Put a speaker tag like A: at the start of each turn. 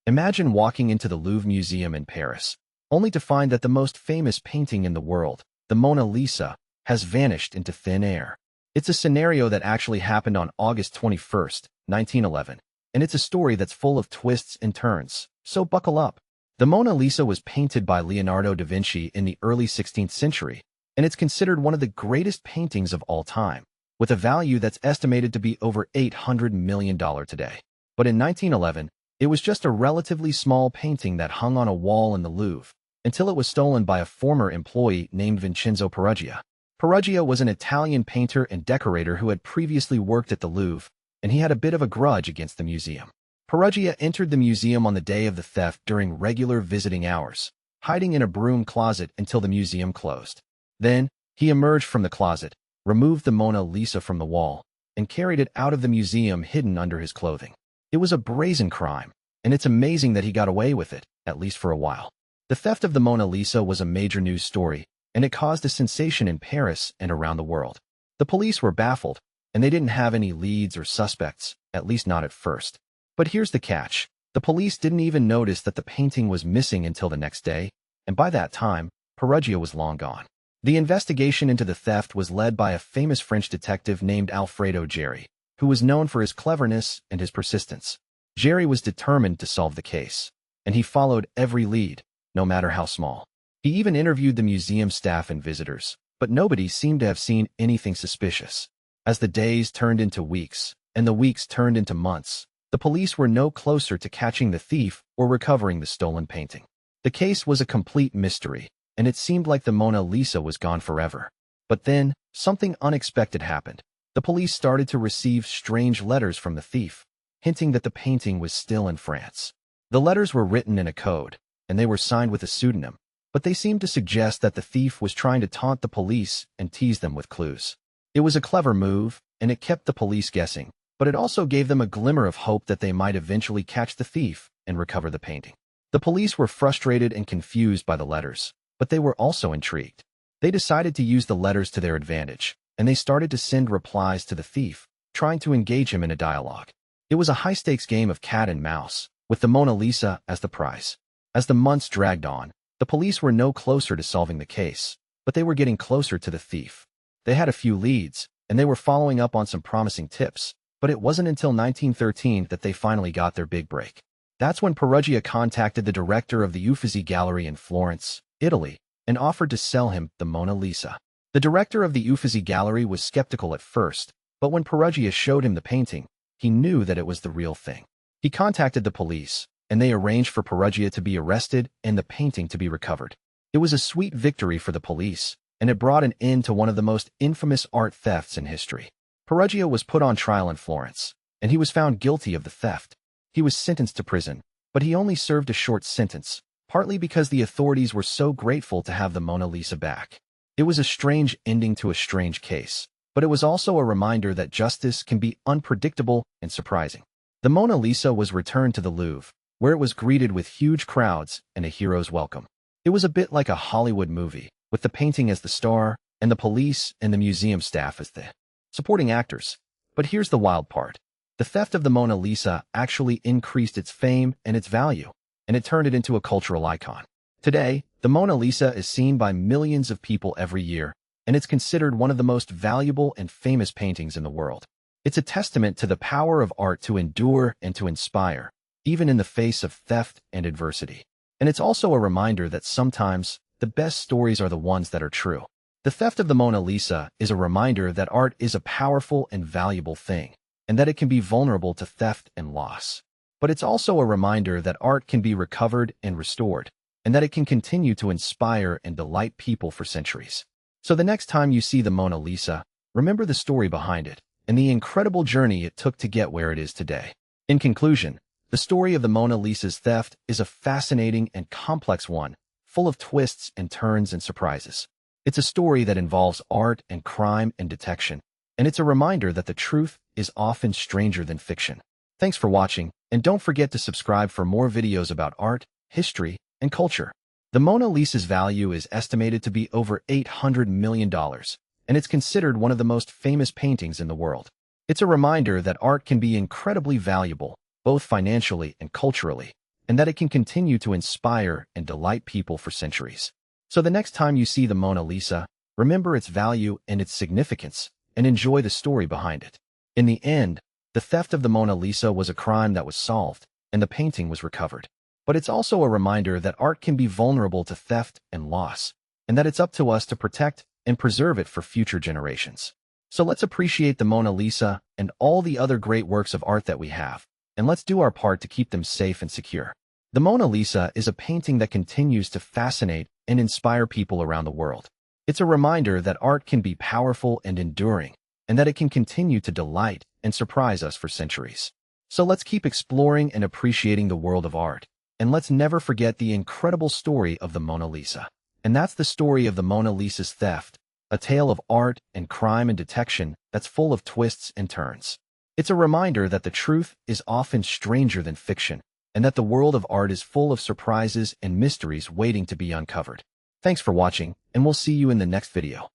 A: Imagine walking into the Louvre Museum in Paris, only to find that the most famous painting in the world, the Mona Lisa, has vanished into thin air. It's a scenario that actually happened on August 21st, 1911, and it's a story that's full of twists and turns, so buckle up. The Mona Lisa was painted by Leonardo da Vinci in the early 16th century, and it's considered one of the greatest paintings of all time, with a value that's estimated to be over $800 million today. But in 1911, it was just a relatively small painting that hung on a wall in the Louvre, until it was stolen by a former employee named Vincenzo Peruggia. Peruggia was an Italian painter and decorator who had previously worked at the Louvre, and he had a bit of a grudge against the museum. Peruggia entered the museum on the day of the theft during regular visiting hours, hiding in a broom closet until the museum closed. Then, he emerged from the closet, removed the Mona Lisa from the wall, and carried it out of the museum hidden under his clothing. It was a brazen crime, and it's amazing that he got away with it, at least for a while. The theft of the Mona Lisa was a major news story, and it caused a sensation in Paris and around the world. The police were baffled, and they didn't have any leads or suspects, at least not at first. But here's the catch. The police didn't even notice that the painting was missing until the next day, and by that time, Peruggia was long gone. The investigation into the theft was led by a famous French detective named Alfredo Jarry, who was known for his cleverness and his persistence. Jarry was determined to solve the case, and he followed every lead, no matter how small. He even interviewed the museum staff and visitors, but nobody seemed to have seen anything suspicious. As the days turned into weeks, and the weeks turned into months, the police were no closer to catching the thief or recovering the stolen painting. The case was a complete mystery, and it seemed like the Mona Lisa was gone forever. But then, something unexpected happened. The police started to receive strange letters from the thief, hinting that the painting was still in France. The letters were written in a code, and they were signed with a pseudonym, but they seemed to suggest that the thief was trying to taunt the police and tease them with clues. It was a clever move, and it kept the police guessing, but it also gave them a glimmer of hope that they might eventually catch the thief and recover the painting. The police were frustrated and confused by the letters, but they were also intrigued. They decided to use the letters to their advantage, and they started to send replies to the thief, trying to engage him in a dialogue. It was a high-stakes game of cat and mouse, with the Mona Lisa as the prize. As the months dragged on, the police were no closer to solving the case, but they were getting closer to the thief. They had a few leads, and they were following up on some promising tips, but it wasn't until 1913 that they finally got their big break. That's when Peruggia contacted the director of the Uffizi Gallery in Florence, Italy, and offered to sell him the Mona Lisa. The director of the Uffizi Gallery was skeptical at first, but when Peruggia showed him the painting, he knew that it was the real thing. He contacted the police, and they arranged for Peruggia to be arrested and the painting to be recovered. It was a sweet victory for the police, and it brought an end to one of the most infamous art thefts in history. Peruggia was put on trial in Florence, and he was found guilty of the theft. He was sentenced to prison, but he only served a short sentence, partly because the authorities were so grateful to have the Mona Lisa back. It was a strange ending to a strange case, but it was also a reminder that justice can be unpredictable and surprising. The Mona Lisa was returned to the Louvre, where it was greeted with huge crowds and a hero's welcome. It was a bit like a Hollywood movie, with the painting as the star, and the police and the museum staff as the supporting actors. But here's the wild part. The theft of the Mona Lisa actually increased its fame and its value, and it turned it into a cultural icon. Today, the Mona Lisa is seen by millions of people every year, and it's considered one of the most valuable and famous paintings in the world. It's a testament to the power of art to endure and to inspire, even in the face of theft and adversity. And it's also a reminder that sometimes the best stories are the ones that are true. The theft of the Mona Lisa is a reminder that art is a powerful and valuable thing, and that it can be vulnerable to theft and loss. But it's also a reminder that art can be recovered and restored, and that it can continue to inspire and delight people for centuries. So the next time you see the Mona Lisa, remember the story behind it, and the incredible journey it took to get where it is today. In conclusion, the story of the Mona Lisa's theft is a fascinating and complex one, full of twists and turns and surprises. It's a story that involves art and crime and detection, and it's a reminder that the truth is often stranger than fiction. Thanks for watching, and don't forget to subscribe for more videos about art, history, and culture. The Mona Lisa's value is estimated to be over $800 million, and it's considered one of the most famous paintings in the world. It's a reminder that art can be incredibly valuable, both financially and culturally, and that it can continue to inspire and delight people for centuries. So the next time you see the Mona Lisa, remember its value and its significance, and enjoy the story behind it. In the end, the theft of the Mona Lisa was a crime that was solved, and the painting was recovered. But it's also a reminder that art can be vulnerable to theft and loss, and that it's up to us to protect and preserve it for future generations. So let's appreciate the Mona Lisa and all the other great works of art that we have, and let's do our part to keep them safe and secure. The Mona Lisa is a painting that continues to fascinate and inspire people around the world. It's a reminder that art can be powerful and enduring, and that it can continue to delight and surprise us for centuries. So let's keep exploring and appreciating the world of art, and let's never forget the incredible story of the Mona Lisa. And that's the story of the Mona Lisa's theft, a tale of art and crime and detection that's full of twists and turns. It's a reminder that the truth is often stranger than fiction, and that the world of art is full of surprises and mysteries waiting to be uncovered. Thanks for watching, and we'll see you in the next video.